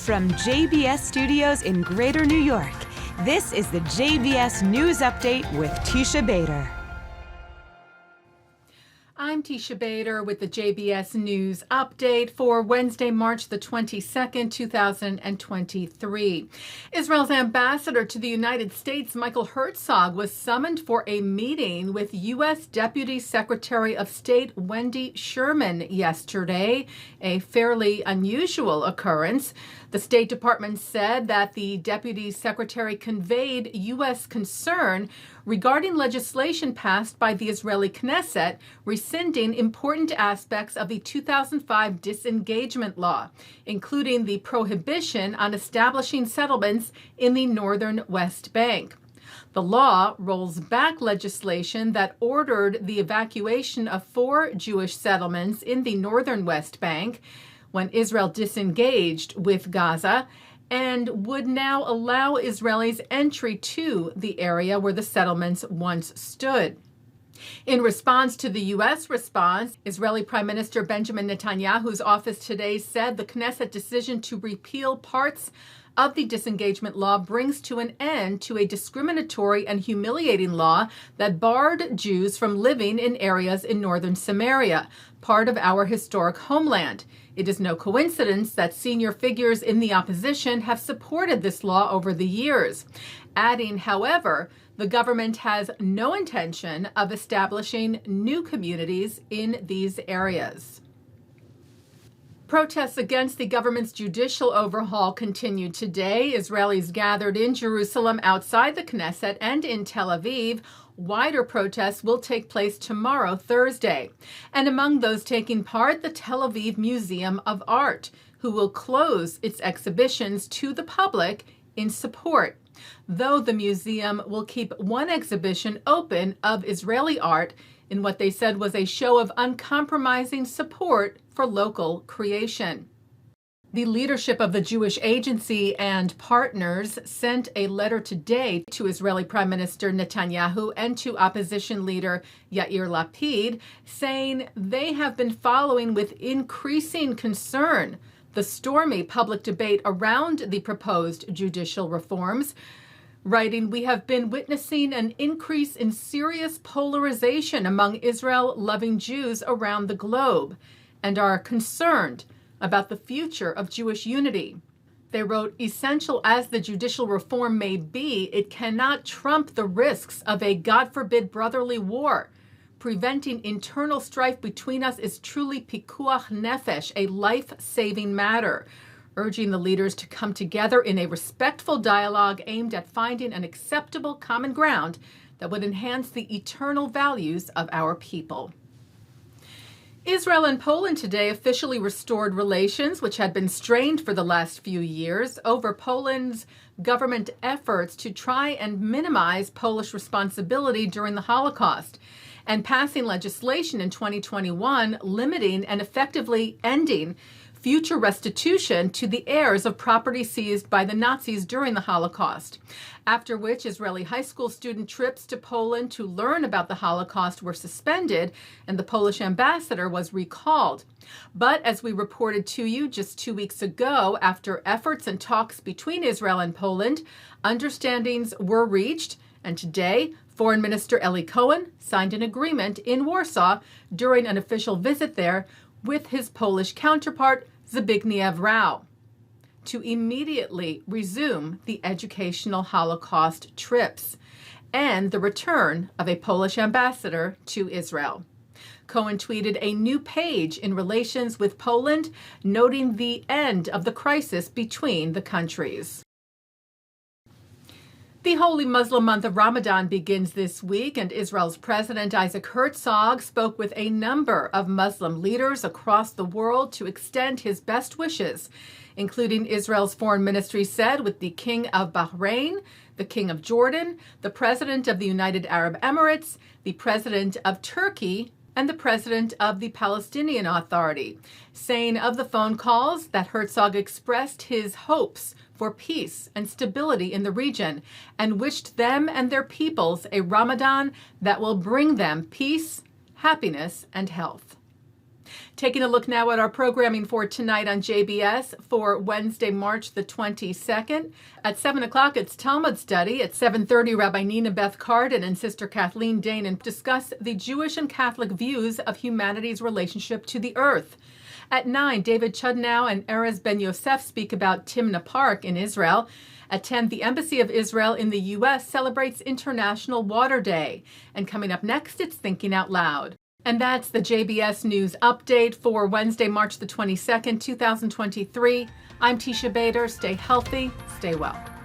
From JBS Studios in Greater New York, this is the JBS News Update with Teisha Bader. I'm Teisha Bader with the JBS News Update for Wednesday, March the 22nd, 2023. Israel's ambassador to the United States, Michael Herzog, was summoned for a meeting with U.S. Deputy Secretary of State Wendy Sherman yesterday, a fairly unusual occurrence. The State Department said that the Deputy Secretary conveyed U.S. concern regarding legislation passed by the Israeli Knesset rescinding important aspects of the 2005 disengagement law, including the prohibition on establishing settlements in the northern West Bank. The law rolls back legislation that ordered the evacuation of 4 Jewish settlements in the northern West Bank when Israel disengaged with Gaza, and would now allow Israelis entry to the area where the settlements once stood. In response to the U.S. response, Israeli Prime Minister Benjamin Netanyahu's office today said the Knesset decision to repeal parts of the disengagement law brings to an end to a discriminatory and humiliating law that barred Jews from living in areas in northern Samaria, part of our historic homeland. It is no coincidence that senior figures in the opposition have supported this law over the years, adding, however, the government has no intention of establishing new communities in these areas. Protests against the government's judicial overhaul continued today. Israelis gathered in Jerusalem outside the Knesset and in Tel Aviv. Wider protests will take place tomorrow, Thursday. And among those taking part, the Tel Aviv Museum of Art, who will close its exhibitions to the public in support, though the museum will keep one exhibition open of Israeli art in what they said was a show of uncompromising support for local creation. The leadership of the Jewish Agency and partners sent a letter today to Israeli Prime Minister Netanyahu and to opposition leader Yair Lapid, saying they have been following with increasing concern the stormy public debate around the proposed judicial reforms, writing, "We have been witnessing an increase in serious polarization among Israel-loving Jews around the globe and are concerned about the future of Jewish unity." They wrote, "Essential as the judicial reform may be, it cannot trump the risks of a, God forbid, brotherly war. Preventing internal strife between us is truly pikuach nefesh, a life-saving matter," urging the leaders to come together in a respectful dialogue aimed at finding an acceptable common ground that would enhance the eternal values of our people. Israel and Poland today officially restored relations, which had been strained for the last few years over Poland's government efforts to try and minimize Polish responsibility during the Holocaust, and passing legislation in 2021 limiting and effectively ending future restitution to the heirs of property seized by the Nazis during the Holocaust, after which Israeli high school student trips to Poland to learn about the Holocaust were suspended and the Polish ambassador was recalled. But as we reported to you just 2 weeks ago, after efforts and talks between Israel and Poland, understandings were reached, and today Foreign Minister Eli Cohen signed an agreement in Warsaw during an official visit there with his Polish counterpart, Zbigniew Rau, to immediately resume the educational Holocaust trips and the return of a Polish ambassador to Israel. Cohen tweeted a new page in relations with Poland, noting the end of the crisis between the countries. The holy Muslim month of Ramadan begins this week, and Israel's President Isaac Herzog spoke with a number of Muslim leaders across the world to extend his best wishes, including Israel's foreign ministry said with the King of Bahrain, the King of Jordan, the President of the United Arab Emirates, the President of Turkey, and the President of the Palestinian Authority, saying of the phone calls that Herzog expressed his hopes for peace and stability in the region and wished them and their peoples a Ramadan that will bring them peace, happiness, and health. Taking a look now at our programming for tonight on JBS for Wednesday, March the 22nd. At 7 o'clock, it's Talmud Study. At 7:30, Rabbi Nina Beth Cardin and Sister Kathleen Deignan discuss the Jewish and Catholic views of humanity's relationship to the earth. At 9, David Chudnow and Erez Ben-Yosef speak about Timna Park in Israel. At 10, the Embassy of Israel in the U.S. celebrates International Water Day. And coming up next, it's Thinking Out Loud. And that's the JBS News Update for Wednesday, March the 22nd, 2023. I'm Teisha Bader. Stay healthy, stay well.